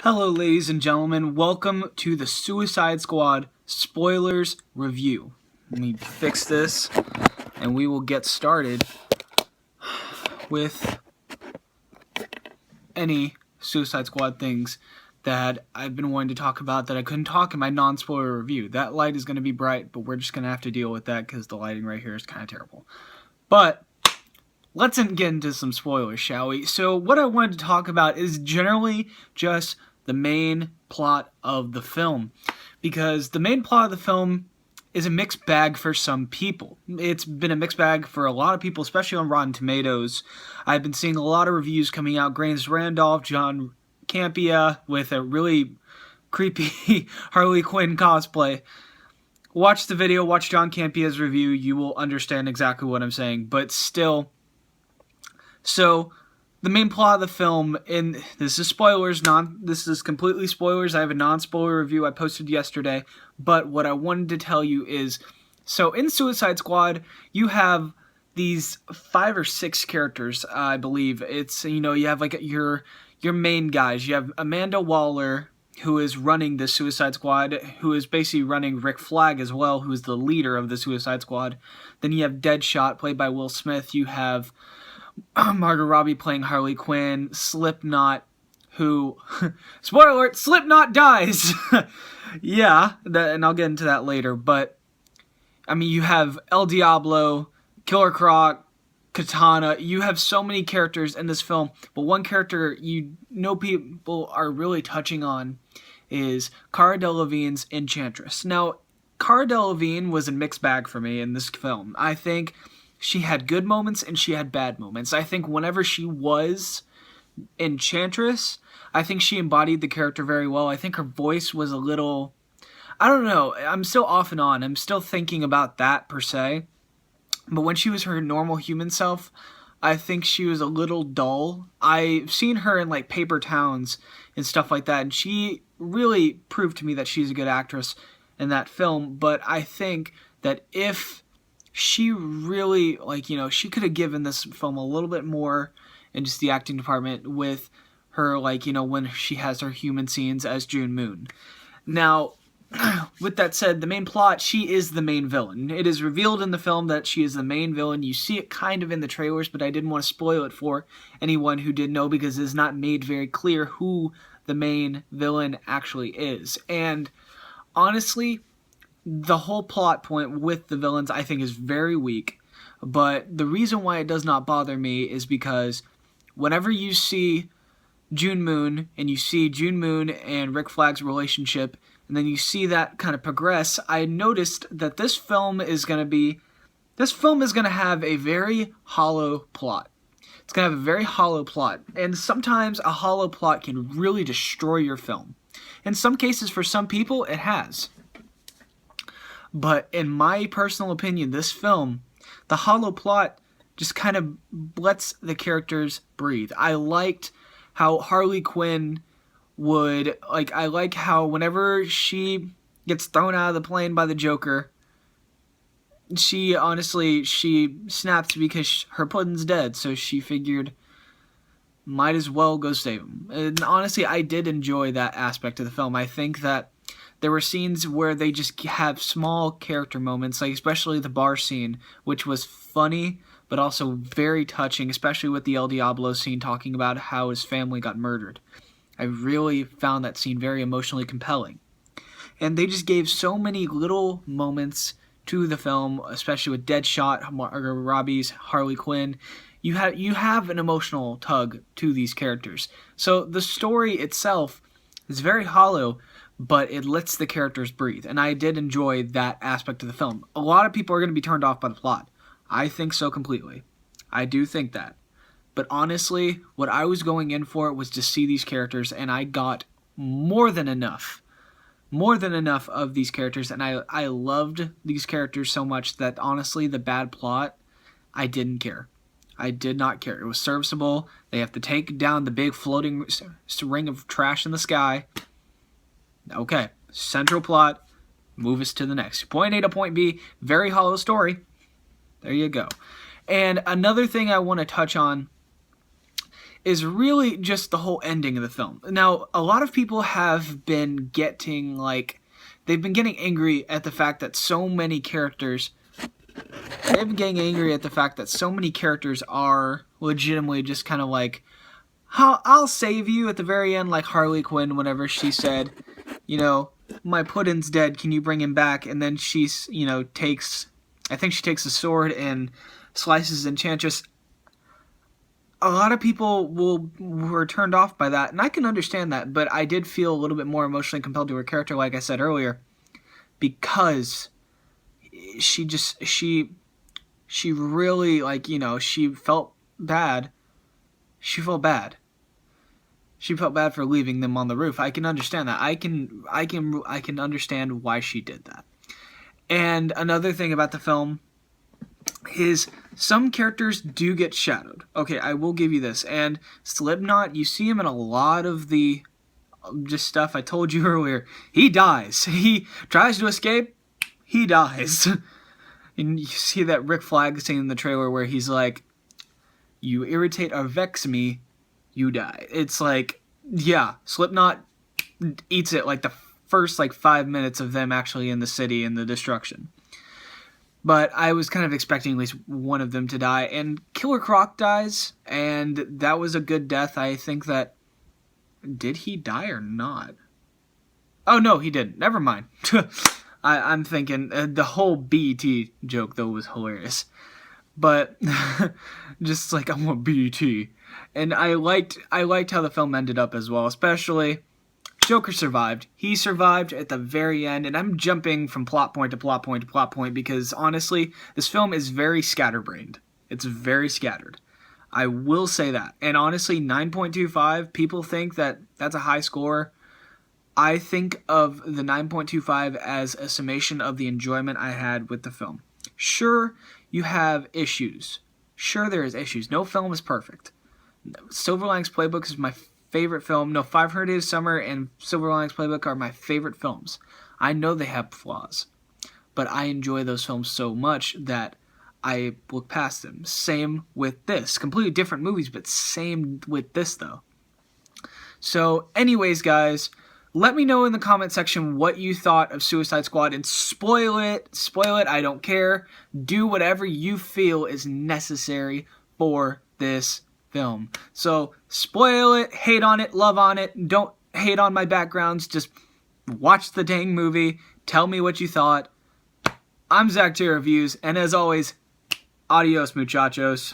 Hello, ladies and gentlemen. Welcome to the Suicide Squad spoilers review. Let me fix this, and we will get started with any Suicide Squad things that I've been wanting to talk about that I couldn't talk in my non-spoiler review. That light is going to be bright, but we're just going to have to deal with that because the lighting right here is kind of terrible. But let's get into some spoilers, shall we? So what I wanted to talk about is generally just the main plot of the film, because the main plot of the film is a mixed bag for some people. It's been a mixed bag for a lot of people, especially on Rotten Tomatoes. I've been seeing a lot of reviews coming out. Grains Randolph, John Campea with a really creepy Harley Quinn cosplay. Watch the video, watch John Campea's review, you will understand exactly what I'm saying, but still. So the main plot of the film, and this is spoilers, this is completely spoilers. I have a non-spoiler review I posted yesterday, but what I wanted to tell you is, so in Suicide Squad, you have these 5 or 6 characters, I believe. It's, you have like your main guys. You have Amanda Waller, who is running the Suicide Squad, who is basically running Rick Flag as well, who is the leader of the Suicide Squad. Then you have Deadshot, played by Will Smith. You have Margot Robbie playing Harley Quinn, Slipknot, who, spoiler alert, Slipknot dies! Yeah, and I'll get into that later, but, I mean, you have El Diablo, Killer Croc, Katana. You have so many characters in this film, but one character people are really touching on is Cara Delevingne's Enchantress. Now, Cara Delevingne was a mixed bag for me in this film. I think she had good moments and she had bad moments. I think whenever she was Enchantress, I think she embodied the character very well. I think her voice was a little, I don't know, I'm still off and on. I'm still thinking about that per se. But when she was her normal human self, I think she was a little dull. I've seen her in like Paper Towns and stuff like that, and she really proved to me that she's a good actress in that film. But I think that if she really, she could have given this film a little bit more in just the acting department with her, when she has her human scenes as June Moon. Now, with that said, the main plot, she is the main villain. It is revealed in the film that she is the main villain. You see it kind of in the trailers, but I didn't want to spoil it for anyone who didn't know because it is not made very clear who the main villain actually is. And honestly, the whole plot point with the villains I think is very weak, but the reason why it does not bother me is because whenever you see June Moon and you see June Moon and Rick Flag's relationship, and then you see that kind of progress, I noticed that this film is going to have a very hollow plot. It's going to have a very hollow plot, and sometimes a hollow plot can really destroy your film. In some cases, for some people, it has. But in my personal opinion, this film, the hollow plot just kind of lets the characters breathe. I liked how Harley Quinn I like how whenever she gets thrown out of the plane by the Joker, she snaps because her pudding's dead, so she figured might as well go save him. And honestly, I did enjoy that aspect of the film. I think that there were scenes where they just have small character moments, like especially the bar scene, which was funny, but also very touching, especially with the El Diablo scene talking about how his family got murdered. I really found that scene very emotionally compelling. And they just gave so many little moments to the film, especially with Deadshot, Margot Robbie's Harley Quinn. You have an emotional tug to these characters. So the story itself is very hollow, but it lets the characters breathe, and I did enjoy that aspect of the film. A lot of people are going to be turned off by the plot. I think so completely. I do think that. But honestly, what I was going in for was to see these characters, and I got more than enough of these characters, and I loved these characters so much that honestly, the bad plot, I didn't care. I did not care. It was serviceable. They have to take down the big floating ring of trash in the sky. Okay, central plot, move us to the next. Point A to point B, very hollow story. There you go. And another thing I want to touch on is really just the whole ending of the film. Now, a lot of people have been getting, like, they've been getting angry at the fact that so many characters, are legitimately just kind of like, I'll save you at the very end, like Harley Quinn whenever she said, you know, my Puddin's dead, can you bring him back? And then she's, you know, I think she takes a sword and slices Enchantress. A lot of people were turned off by that, and I can understand that, but I did feel a little bit more emotionally compelled to her character, like I said earlier, because she really, like, you know, she felt bad. She felt bad. She felt bad for leaving them on the roof. I can understand that. I can understand why she did that. And another thing about the film is some characters do get shadowed. Okay, I will give you this. And Slipknot, you see him in a lot of the just stuff I told you earlier. He dies. He tries to escape. He dies. And you see that Rick Flag scene in the trailer where he's like, you irritate or vex me, you die. It's like, yeah, Slipknot eats it like the first 5 minutes of them actually in the city and the destruction. But I was kind of expecting at least one of them to die. And Killer Croc dies, and that was a good death. I think that... Did he die or not? Oh, no, he didn't. Never mind. I'm thinking... the whole BET joke, though, was hilarious. But just like, I want BET. And I liked how the film ended up as well, especially... Joker survived. He survived at the very end, and I'm jumping from plot point to plot point to plot point because, honestly, this film is very scatterbrained. It's very scattered. I will say that. And honestly, 9.25, people think that that's a high score. I think of the 9.25 as a summation of the enjoyment I had with the film. Sure, you have issues. Sure, there is issues. No film is perfect. Silver Linings Playbook is my favorite film. No, 500 Days of Summer and Silver Linings Playbook are my favorite films. I know they have flaws, but I enjoy those films so much that I look past them. Same with this. Completely different movies, but same with this, though. So, anyways, guys, let me know in the comment section what you thought of Suicide Squad, and spoil it. Spoil it, I don't care. Do whatever you feel is necessary for this film. So, spoil it, hate on it, love on it. Don't hate on my backgrounds. Just watch the dang movie. Tell me what you thought. I'm Zach.J Reviews, and as always, adios, muchachos.